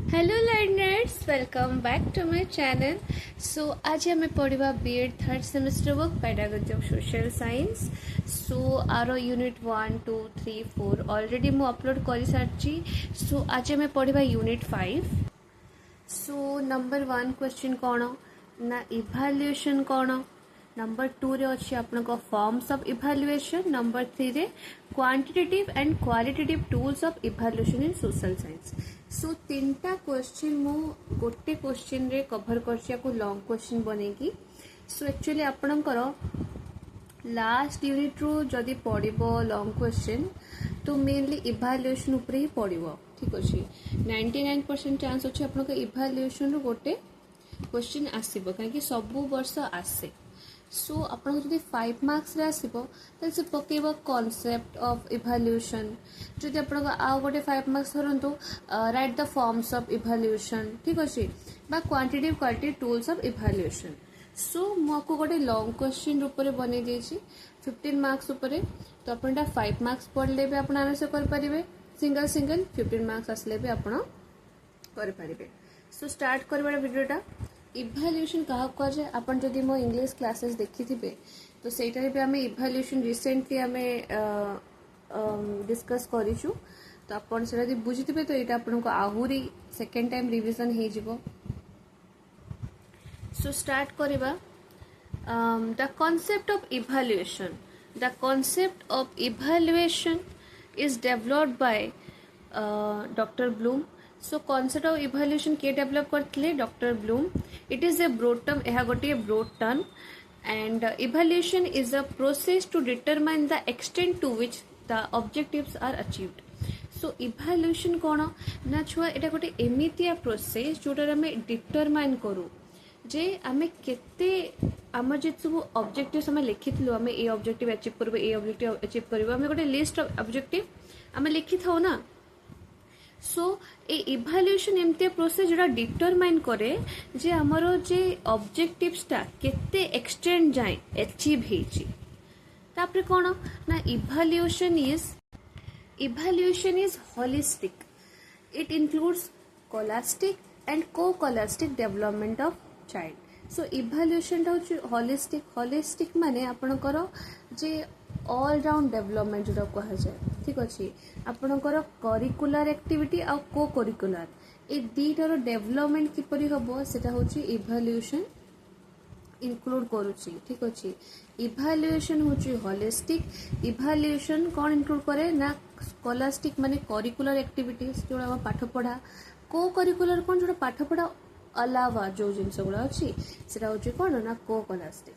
Hello learners, welcome back to my channel. So आज आम पढ़ा BEd third semester book pedagogy of social science. So our unit 1 2 3 4 already मु upload कर सारी। सो आज आम पढ़ा यूनिट 5। सो नंबर 1 क्वेश्चन कौन ना इभाल्युएशन कौन। नंबर 2 रे अच्छी आपनको फॉर्म्स ऑफ इभाल्युएशन। नंबर 3 रे quantitative and qualitative tools of evaluation in social science. So तीनटा क्वेश्चन मु गोटे क्वेश्चन रे कवर कर लॉन्ग क्वेश्चन बनेगी। सो एक्चुअली आपणकर लास्ट यूनिट रू जदि पड़ो लॉन्ग क्वेश्चन तो मेनली इभाल्युएशन उपरे ही पड़ो। ठीक अच्छे 99% चांस अच्छे आपन इभाल्युएशन रू गोटे क्वेश्चन आसब कहीं सबू वर्ष आसे। सो आपन जब 5 मार्क्स रे आसो से पकेब कॉन्सेप्ट ऑफ इभाल्युएशन। जदि आप आउ गोटे 5 मार्क्स धरतु write the forms of evaluation. ठीक अच्छे बा quantitative quality tools of evaluation. So मुझको गोटे लॉन्ग क्वेश्चन रूप में बन 15 मार्क्स उपरे। तो आपन 5 मार्क्स पढ़ले भी आप आराम से करें सिंगल सिंगल 15 मार्क्स आसले भी आप करें। सो स्टार्ट करवा वीडियोटा। इभाल्युएशन क्या कहुए आपन जदि मो इंग्लिश क्लासेस देखी थे तो सेटारे भी आम इभाल्युएशन रिसेंटली आम डिस्कस करूँ। तो आपन से बुझी थे तो यहाँ आपको आहरी सेकेंड टाइम रिविजन हो। सो स्टार्ट करवा the concept of evaluation. The concept of evaluation is developed by doctor Bloom. So concept of evaluation के डेवलप करते doctor Bloom. It is a broad term, यह गोटे broad term. And evaluation is a process to determine the extent to which the objectives are achieved. So evaluation कौन ना छुआ एटा गोटे एमितिया process जोटार आम determine करूँ जे आम केते आम जे सब ऑब्जेक्टिव्स आम लिखी आम ए ऑब्जेक्टिव अचीव करूँ ए ऑब्जेक्टिव अचीव करूँ आम गोटे लिस्ट ऑफ ऑब्जेक्टिव आम लिखी था ना। सो ए इभाल्युएशन एमती प्रोसेस जोड़ा डिटरमाइन करे जे आमर जे ऑब्जेक्टिव्सटा केते एक्सटेंड जाए अचीव हेची। तापरे कौन ना evaluation is holistic. It includes scholastic and co-scholastic development of child. So evaluation holistic. Holistic माने आपणकर जे ऑल राउंड डेवलपमेंट जो कह जाए। ठीक अच्छे आपणकर करिकुलर एक्टिविटी आ को करिकुलर ए दुईटार डेवलपमेंट किपरि हम सेटा होची इभाल्युएशन इंक्लूड करुची। ठीक अच्छे इभाल्युएशन होची होलिस्टिक। इभाल्युएशन कौन इंक्लूड करे ना स्कोलास्टिक माने करिकुलर एक्टिविटीज जो हम पाठ पढ़ा। को करिकुलर कौन जो पाठ पढ़ा अलावा जो जिनस गुड़ा अच्छी से कौन ना को-स्कोलास्टिक।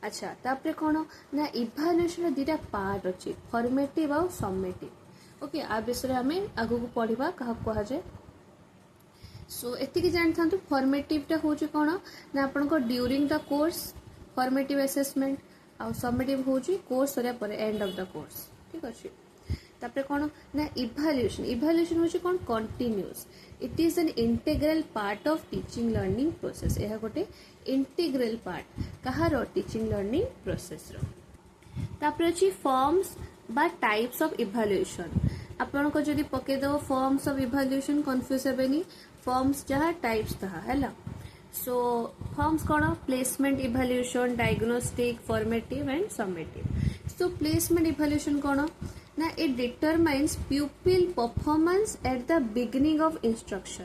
अच्छा तापरे कौन ना इभाल्युएशन दुईटा पार्ट अच्छी फॉर्मेटिव आ समेटिव। ओके आ विषय आम आगू पढ़ा क्या कहुए। सो एतिकी जानी था फॉर्मेटिवटा हूँ कौन ना आपंकर during the course formative assessment आ समेटिव हूँ कोर्स सरिया पर एंड ऑफ द कोर्स। ठीक अच्छे तापरे कौन ना इभाल्युएशन हूँ कौन continuous. It is an integral part of teaching learning process. यह गोटे इंटेग्रल पार्ट कहार टीचिंग लर्निंग प्रोसेस रो। तापरे अच्छी फॉर्म्स बा टाइप्स ऑफ इभाल्युएशन। आपन को जदि पकेदेव फॉर्म्स ऑफ इभाल्युएशन कन्फ्यूज हेबेनी। फॉर्म्स जहाँ टाइप्स तहा है। सो फॉर्म्स कौन placement evaluation diagnostic formative and summative. So placement evaluation कौन ना it determines pupil performance at the beginning of instruction.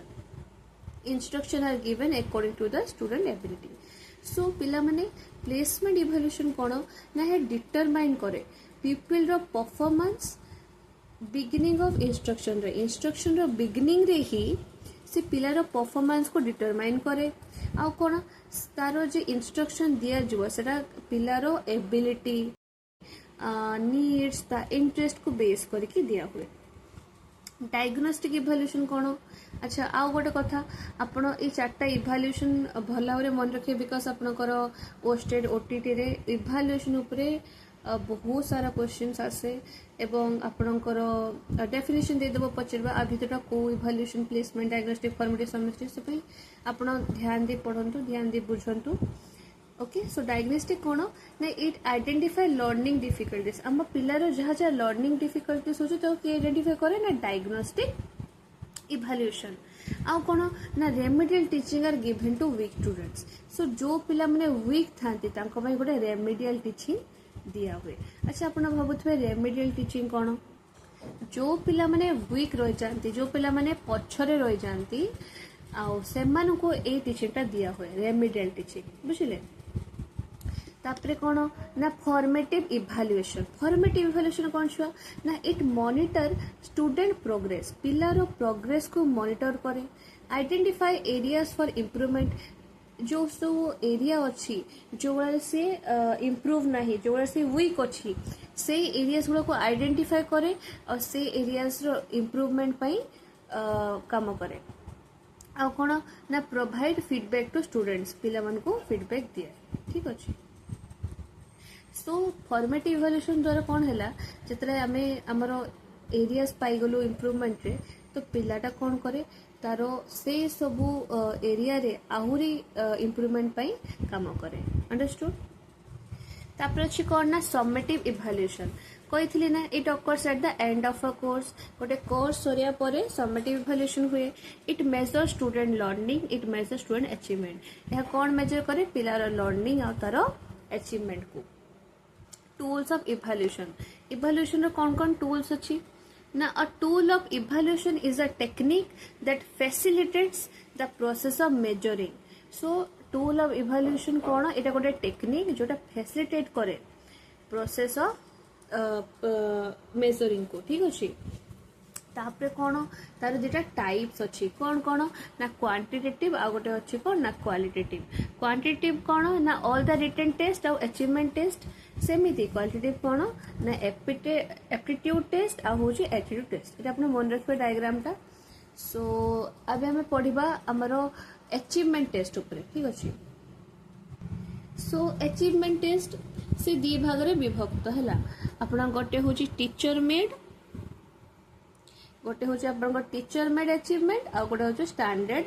Instruction are given according to the student ability. So पिला माने placement evaluation कौन ना है determine करे pupil रो performance beginning of instruction रो बिगिनिंग रे ही से पिलार परफॉर्मेंस को डिटरमाइन करे। आ कौन तार जो इंस्ट्रक्शन दिया जुआ सेटा पिलार एबिलिटी नीड्स ता इंटरेस्ट को बेस करके दिया हुए। डायग्नोस्टिक इभाल्युएशन कौन। अच्छा आउ गोटे कथा आपण ये 4टा इभाल्युएशन भल भाव मन रखिए बिकज आपणकर ओस्टेड ओटीटी रे इभाल्युएशन उपरे बहुत सारा क्वेश्चंस आसे एवं आपणकर डेफिनेशन देदेव पचार आ भितर को इभाल्युएशन प्लेसमेंट डायग्नोस्टिक फॉर्मेटिव समेटिव से आप ध्यान दे पढ़ंतु ध्यान दे बुझंतु। ओके सो डायग्नोस्टिक कौन ना इट आइडेंटिफाई लर्निंग डिफिकल्टीज। आम पिलार जहाँ जहाँ लर्निंग डिफिकल्टीज हो किए आइडेंटिफाई करे ना डायग्नोस्टिक इभाल्युएशन। आउ कौन ना remedial teaching are given to weak students. So जो पिला माने वीक थांती तांको भाई गोटे रेमेडियल टीचिंग दिया हुए। अच्छा आपण भाबुथबे रेमेडियल टीचिंग कौन, जो पिला माने वीक रही जाती, जो पिला माने पछरे रही जाती आउ सेमान को ए टीचिंगटा दिया हुए रेमेडियल टीचिंग बुझिले। तापरे कौन ना फॉर्मेटिव इभाल्युएशन। फॉर्मेटिव इभाल्युएशन कौन छुआ ना इट मॉनिटर स्टूडेंट प्रोग्रेस, पिलार प्रोग्रेस को मॉनिटर करे, आइडेंटिफाई एरियाज फॉर इम्प्रूवमेंट, जो सब एरिया अच्छी जो से इम्प्रूव नहीं, जो से वीक अच्छी से एरियाज गुड़ा को आइडेंटिफाई करे और से एरियाज रो इम्प्रूवमेंट पाई काम करे। आ कौन ना प्रोवाइड फीडबैक टू स्टूडेंट्स, पिला मन को फीडबैक दिए। ठीक अच्छे। सो फॉर्मेटिव इवैल्यूएशन द्वारा कौन है जितने आमे आमर एरियाज पाइगलु इम्प्रूवमेंट रे, तो पिलाटा कौन करे तारो से सबू एरिया रे आहुरी इम्प्रूवमेंट पाई काम करे। अंडरस्टूड। तापर अछि कौन ना समेटिव इवैल्यूएशन कही ना it occurs at the end of a course. गोटे कोर्स सरिया परे समेटिव इवैल्यूएशन हुए। It measure student learning, it measure student achievement. यह कौन मेजर करे पिलार लर्निंग और तार अचीवमेंट को। टूल्स ऑफ इवैल्यूएशन, इवैल्यूएशन रो कौन कौन टूल्स अच्छी ना a tool of evaluation is a technique that facilitates the process of measuring. So tool of evaluation कौन एटा गोटे टेक्निक जोटा फैसिलिटेट करे प्रोसेस ऑफ मेजरिंग को। ठीक अच्छे। तापरे कौन तार दुटा टाइप्स अच्छी कौन कौन ना क्वांटिटेटिव आ गोटे अच्छी कौन ना क्वालिटेटिव। क्वांटिटेटिव कौन ना ऑल द रिटन टेस्ट और अचीवमेंट टेस्ट, सेमिति क्वालिटेटिव कौन ना एप्टीट्यूड टेस्ट आ होची एटीट्यूड टेस्ट। एटा आपन मन रखबे डायग्राम टा। सो अबे हमें पढ़िबा हमरो अचीवमेंट टेस्ट ऊपर। ठीक अछि। सो अचीवमेंट टेस्ट से दी भाग रे विभक्त हैला। आपन गोटे होची टीचर मेड, गोटे हूँ आप टीचर मेड अचीवमेंट आ गोटे हूँ standard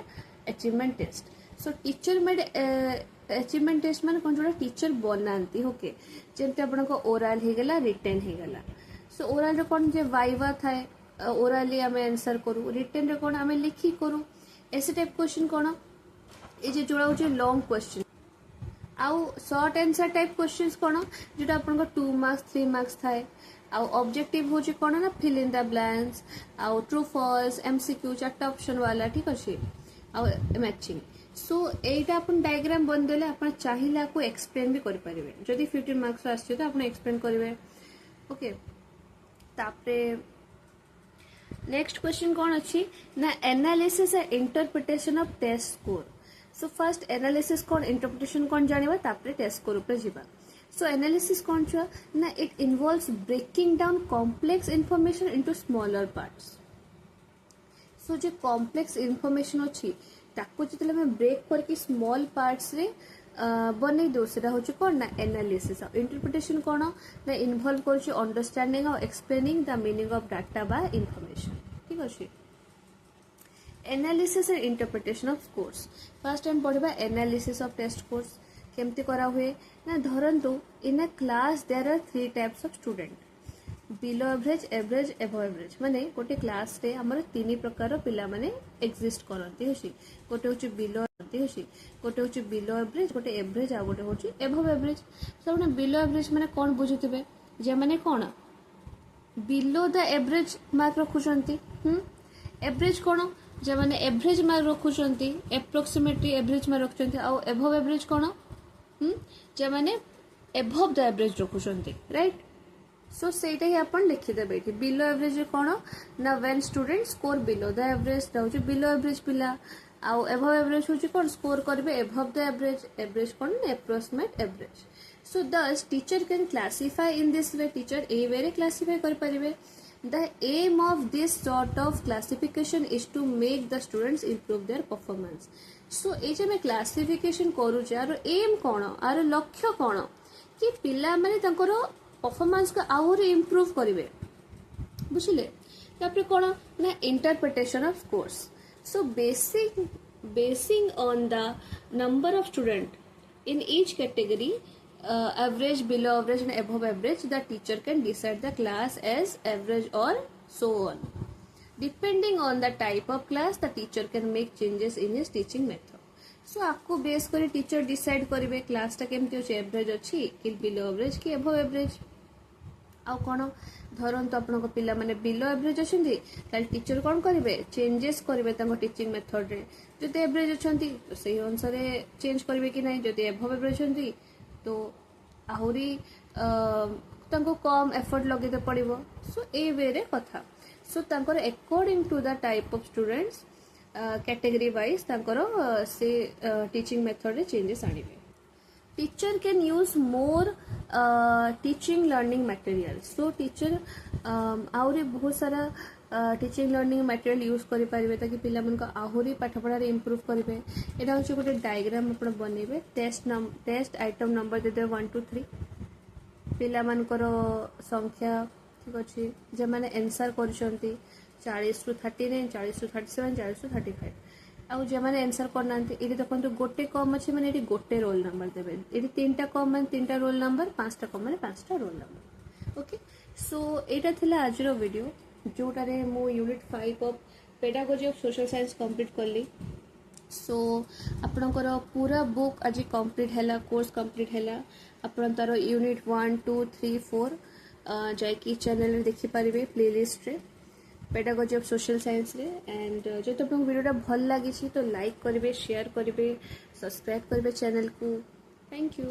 achievement test. So teacher made achievement test मान कौन जो टीचर बनाती ओके जमी आप ओराल होगला रिटेन होगला। सो ओराल कौन जे वाइवा थाए ओराली आम आंसर करूँ, रिटेन रे कौन आम लिखी करूँ। ऐसे टाइप क्वेश्चन कौन ये जोड़ा हूँ लॉन्ग क्वेश्चन। आउ शॉर्ट आंसर टाइप क्वेश्चंस कौन जोटा आपन 2 मार्क्स 3 मार्क्स थाए। आउ ऑब्जेक्टिव होची कौन ना फिल इन द ब्लैंक्स आउ ट्रू फॉल्स एमसीक्यू 4टा ऑप्शन वाला। ठीक अच्छे। आउ मैचिंग। सो एटा अपन डायग्राम बन देले अपन चाहिला को एक्सप्लेन भी कर परिबे। जदी 15 मार्क्स आछे तो अपन एक्सप्लेन करिवे। ओके। तापरे नेक्स्ट क्वेश्चन कौन अच्छी ना analysis and interpretation of test score. So first analysis कौन इंटरप्रिटेशन कौन जानिबा तापरे टेस्ट स्कोर ऊपर जिबा। सो एनालिसिस कौन छुआ ना it involves breaking down complex information into smaller parts. So जो कॉम्प्लेक्स इनफॉरमेशन अच्छी ताको जितले में ब्रेक करके स्मॉल पार्ट्स रे बनै दो सेटा होची कौन ना एनालिसिस। इंटरप्रिटेशन कौन ना इन्वॉल्व करछि अंडरस्टैंडिंग और explaining the meaning of data बा इनफॉरमेशन। ठीक अछि। Analysis and interpretation of scores. First time पढ़िबा एनालिसिस ऑफ टेस्ट स्कोर्स केमती करा हुए ना धरंतु in a class there are 3 types of student, below average average above average. माने गोटे क्लास रे हमर 3 प्रकार पिला माने एग्जिस्ट करंती होछि। गोटे होछि बिलो होछि, गोटे होछि बिलो एवरेज, गोटे एवरेज आ गोटे होछि एबव एवरेज। सब ना बिलो एवरेज माने कोन बुझितबे जे माने कोन बिलो द एवरेज मार्क रखुचंती। एवरेज कोन जे माने एवरेज मार्क रखुचंती, एप्रोक्सीमेटली एवरेज मार्क रखुचंती। आ एबव एवरेज कोन जे माने एबव द एवरेज रखुचंती। राइट। सो सेटा ही अपन लिखिदेबे। बिलो एवरेज कौन ना when student score below the average रहउची बिलो एवरेज पिला। आउ एबव एवरेज होची कौन स्कोर करबे एबव द एवरेज। एवरेज कौन approximate average. So this teacher can classify in this way. Teacher ए वे रे क्लासिफाई कर परिबे। The aim of this sort of classification is to make the students improve their performance. So ये जो classification करूचे R M कौन are लक्ष्य कौन कि पिला माने तंकर परफॉर्मेंस को आहुरी इम्प्रूव करेंगे। बुझिले। तापर कौन ना interpretation of scores. So basing on the number of student in each category average below average and above average the teacher can decide the class as average or so on. Depending on the type of class, the teacher can make changes in his teaching method. So आपको base करी teacher decide करेंगे क्लासटा केमती अच्छे average अच्छी कि below average कि above average आउ कौन धरतु आपण पिला माने बिलो एवरेज अच्छे टीचर कौन करेंगे चेंजेस करेंगे टीचिंग मेथड रे जदि एवरेज अच्छा तो से अनुसार चेंज करेंगे कि ना जदि एभव एवरेज अच्छा तो आहरी कम एफर्ट लगे पड़ो सो ए वे रे कथा सो तांकर according to the type of students category wise तांकर से टीचिंग मेथड रे चेंजेस आनिबे teacher can use more teaching learning material so teacher आहुरी बहुत सारा टीचिंग लर्निंग मटेरियल यूज करि परिबे ताकि पिला मन को आहुरी पाठ पढ़ा रे इंप्रूव करिवे एटा होची गोटे डायग्राम आपण बनेबे टेस्ट आइटम नंबर देदे 1 2 3 पिला मन को संख्या ठीक अछि जे माने आंसर करछंती 40 to 39 40 to 37 40 to 35 आउ जे माने आंसर करना ये देखो गोटे कम अच्छे मैंने गोटे रोल नंबर देवे ये तीनटा कम मैंने तीनटा रोल नंबर पांचटा कम मैंने पांचटा रोल नंबर ओके सो एटा थिला आजर वीडियो जोटारे मु unit 5 of pedagogy of social science complete करली सो आपणकर पूरा बुक आज कंप्लीट हैला कोर्स कंप्लीट हैला आपण तार यूनिट 1 2 3 4 जाकि चैनल देखि पारिबे प्लेलिस्ट रे पेडागोजी ऑफ सोशल साइंस रे एंड जो तो आपको वीडियोटा भल लगी तो लाइक करेंगे शेयर करेंगे सब्सक्राइब करेंगे चैनल को थैंक यू।